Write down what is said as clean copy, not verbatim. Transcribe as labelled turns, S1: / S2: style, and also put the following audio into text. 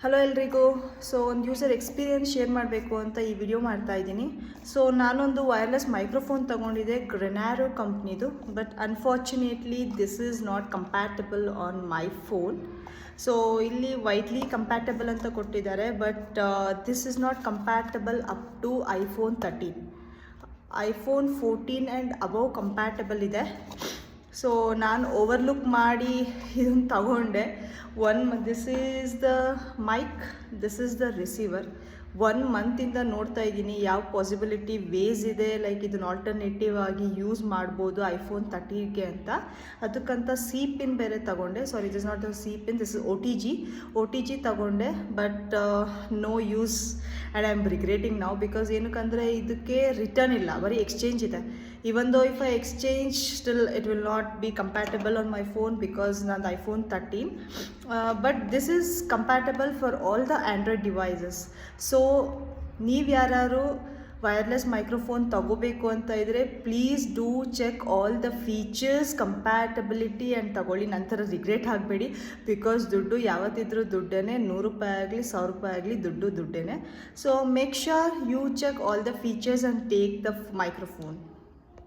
S1: Hello ಎಲ್ರಿಗೂ. So ಒಂದು user experience share ಮಾಡಬೇಕು ಅಂತ ಈ ವಿಡಿಯೋ ಮಾಡ್ತಾ ಇದ್ದೀನಿ. ಸೊ ನಾನೊಂದು ವೈರ್ಲೆಸ್ ಮೈಕ್ರೋಫೋನ್ ತೊಗೊಂಡಿದ್ದೆ ಗ್ರೆನಾರೋ ಕಂಪ್ನಿದು, but unfortunately this is not compatible on my phone. So ಇಲ್ಲಿ ವೈಡ್ಲಿ ಕಂಪ್ಯಾಟಬಲ್ ಅಂತ ಕೊಟ್ಟಿದ್ದಾರೆ, but this is not compatible up to iPhone 13. IPhone 14 and above compatible ಇದೆ. ಸೊ ನಾನು ಓವರ್ಲುಕ್ ಮಾಡಿ ಇದನ್ನು ತಗೊಂಡೆ. This is the mic, this is the receiver. 1 ಮಂತಿಂದ ನೋಡ್ತಾ ಇದ್ದೀನಿ ಯಾವ ಪಾಸಿಬಿಲಿಟಿ ವೇಸ್ ಇದೆ, ಲೈಕ್ ಇದನ್ನು ಆಲ್ಟರ್ನೇಟಿವ್ ಆಗಿ ಯೂಸ್ ಮಾಡ್ಬೋದು ಐಫೋನ್ 13ಗೆ ಅಂತ. ಅದಕ್ಕಂತ ಸಿ ಪಿನ್ ಬೇರೆ ತಗೊಂಡೆ. ಸಾರಿ, this not the C pin, this is O T G ತಗೊಂಡೆ. But no use and I am regretting ನಾವು, ಬಿಕಾಸ್ ಏನಕ್ಕಂದರೆ ಇದಕ್ಕೆ ರಿಟರ್ನ್ ಇಲ್ಲ, ಬರೀ ಎಕ್ಸ್ಚೇಂಜ್ ಇದೆ. even though if I exchange, still it will not be compatible on my phone because not iPhone 13, but this is compatible for all the Android devices. So ನೀವು ಯಾರು wireless microphone ತಗೋಬೇಕು ಅಂತ ಇದ್ದರೆ please do check all the features, compatibility and ತಗೊಳ್ಳಿ. ನಂತರ regret ಆಗಬೇಡಿ, because ದುಡ್ಡು ಯಾವತ್ತಿದ್ರೂ ದುಡ್ಡೇ. 100 ರೂಪಾಯಿ ಆಗಲಿ 1000 ರೂಪಾಯಿ ಆಗಲಿ ದುಡ್ಡೇ. So make sure you check all the features and take the microphone.